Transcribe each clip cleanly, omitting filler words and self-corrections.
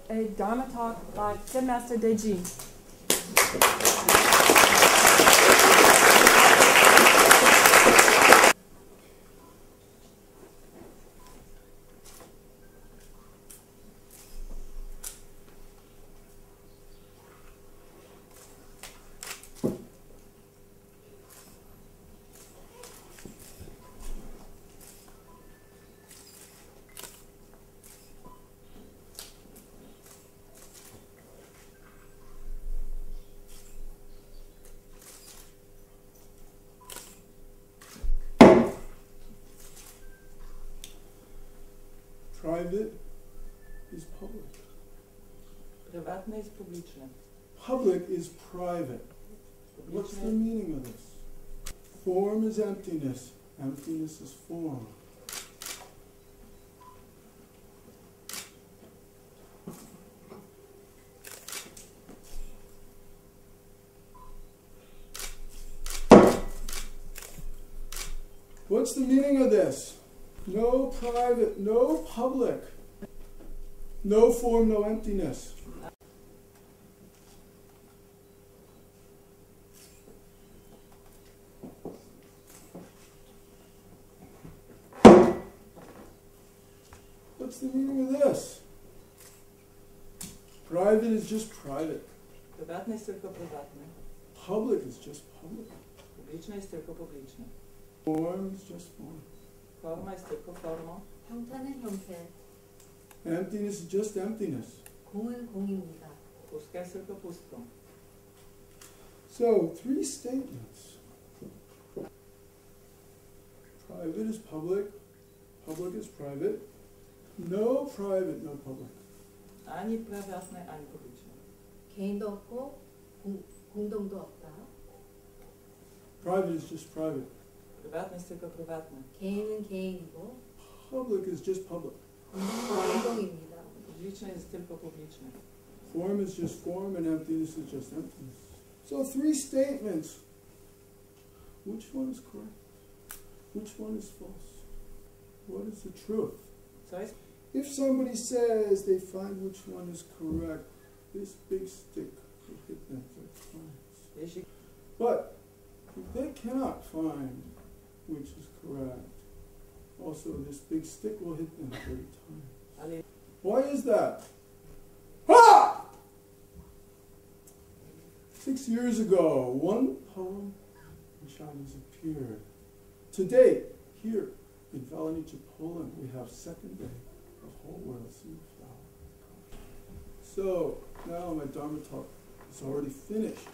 a Dharma talk by Zen Master Deji. Private is public. Prywatne jest publiczne. Public is private. What's the meaning of this? Form is emptiness. Emptiness is form. What's the meaning of this? No private, no public, no form, no emptiness. What's the meaning of this? Private is just private. Prywatne jest tylko prywatne. Public is just public. Publiczne jest tylko publiczne. Form is just form. Forma jest tylko formą. 형태는 형태. Emptiness is just emptiness. 공은 공입니다. Pustka jest tylko pustką. So, three statements. Private is public. Public is private. No private, no public. Ani prywatne, ani publiczne. 개인도 없고 공동도 없다. Private is just private. Prywatne jest tylko prywatne. 개인은 개인이고 Public is just public. 공동은 공동입니다. Publiczne jest tylko publiczne. Form is just form and emptiness is just emptiness. So three statements. Which one is correct? Which one is false? What is the truth? Co jest? If somebody says they find which one is correct, this big stick will hit them 3 times. Jeśli But if they cannot find which is correct, also this big stick will hit them 30 times. ale Why is that? Ah! 6 years ago, one poem in Chinese appeared. Today, here in Valenice, Poland, we have second day of Whole World Sea Flower. So now my Dharma talk is already finished.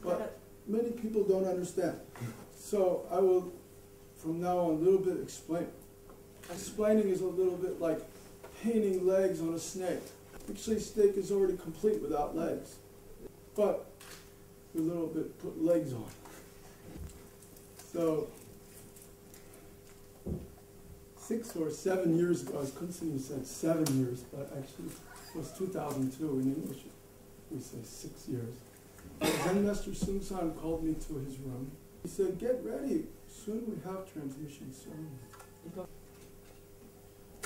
But many people don't understand. So I will, from now on, a little bit explain. Explaining is a little bit like painting legs on a snake. Actually, snake is already complete without legs. But we a little bit put legs on. So 6 or 7 years ago, as Kunsin said 7 years, but actually it was 2002 in English. We say 6 years. Zen Master Sung San called me to his room. He said, "Get ready. Soon we have transmission ceremony."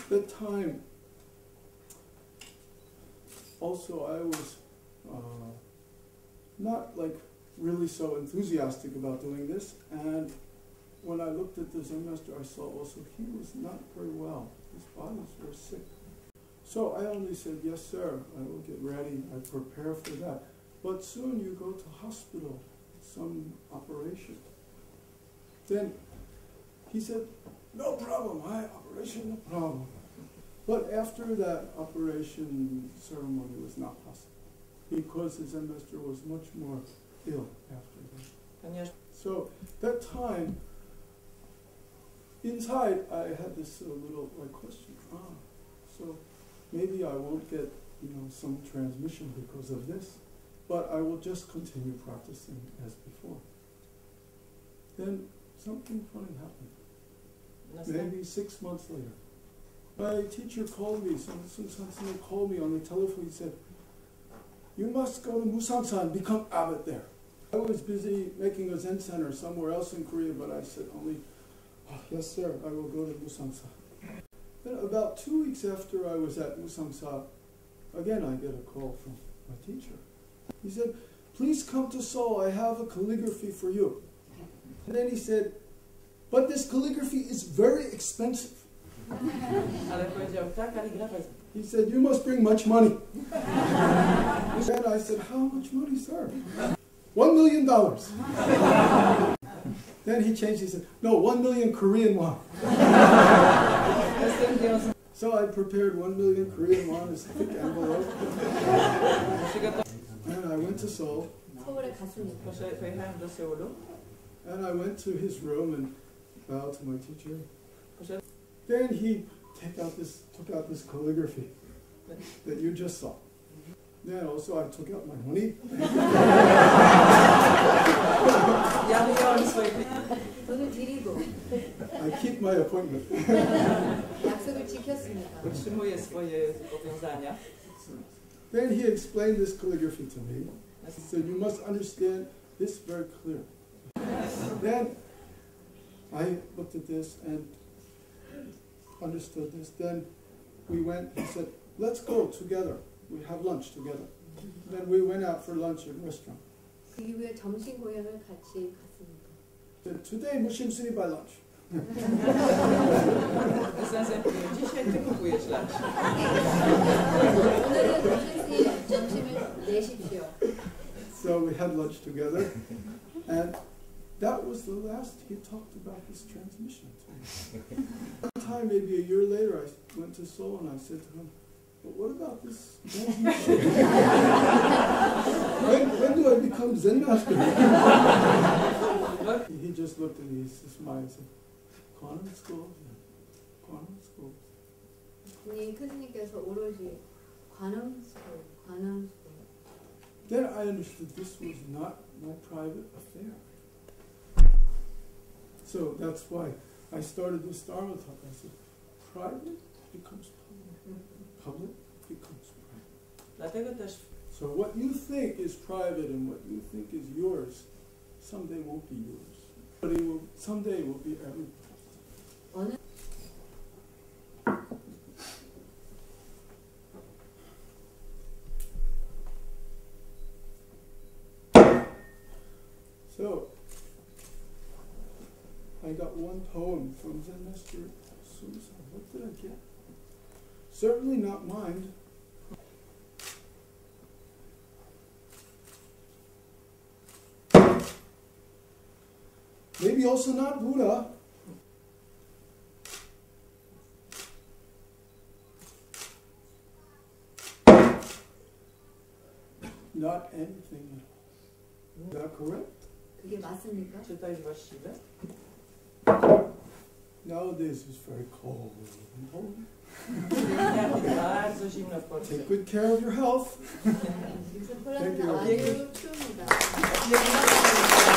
That time, also I was not like really so enthusiastic about doing this, and when I looked at the Zen Master, I saw also he was not very well. His bodies were sick. So I only said, "Yes, sir, I will get ready. I prepare for that. But soon you go to hospital, some operation." Then he said, "No problem, operation, no problem." But after that operation ceremony was not possible because the Zen Master was much more ill after that. ponieważ So that time, inside I had this little like question. So maybe I won't get some transmission because of this, but I will just continue practicing as before. Then something funny happened. Maybe 6 months later. My teacher called me, Sun Sensei called me on the telephone. He said, "You must go to Musamsan, become abbot there." I was busy making a Zen center somewhere else in Korea, but I said only, "Yes, sir, I will go to Musamsa." Then about 2 weeks after I was at Musamsa, again I get a call from my teacher. He said, please come to Seoul, I have a calligraphy for you. And then he said, but this calligraphy is very expensive. Ale powiedział, ta kaligrafia jest... He said, you must bring much money. And I said, how much money, sir? $1 million. Then he changed, he said, no, 1 million Korean won. So I prepared 1 million Korean won as a thick envelope. And I went to Seoul. 서울에 갔습니다. Pojechałem do Seulu. And I went to his room and bowed to my teacher. Then he took out this calligraphy that you just saw. Then also I took out my money. 돈을 드리고 I keep my appointment. 약속을 지켰습니다. Utrzymuje swoje zobowiązania. Then he explained this calligraphy to me. He said, you must understand this very clear. Then I looked at this and understood this. Then we went, he said, let's go together. We have lunch together. Then we went out for lunch at a restaurant. 그 이후에 점심 공연을 같이 갔습니다. Said, today Muslim city by lunch. Dzisiaj ty kupujesz lunch. 오늘은 무슨 점심을 내십시오. So we had lunch together. And that was the last he talked about this transmission to me. One time, maybe a year later, I went to Seoul and I said to him, but what about this transmission? when do I become Zen master? He just looked at me, he smiled and said, Quantum school, Quantum school. 우리 큰 스님께서 오로지 관음 스쿨. Then I understood this was not my private affair. So that's why I started this Dharma talk. I said, private becomes public. Public becomes private. Dlatego też So what you think is private and what you think is yours, someday won't be yours. But it will, someday will be everybody's. 어느 So I got one poem from Zen Master Susan. What did I get? Certainly not mine. Maybe also not Buddha. Not anything at all. Is that correct? 그게 맞습니까? czy to jest właściwe? Nowadays it's very cold. Bardzo zimno w Polsce. Take good care of your health. 요새 폴란드는 아주 추웁니다. Dziękuję.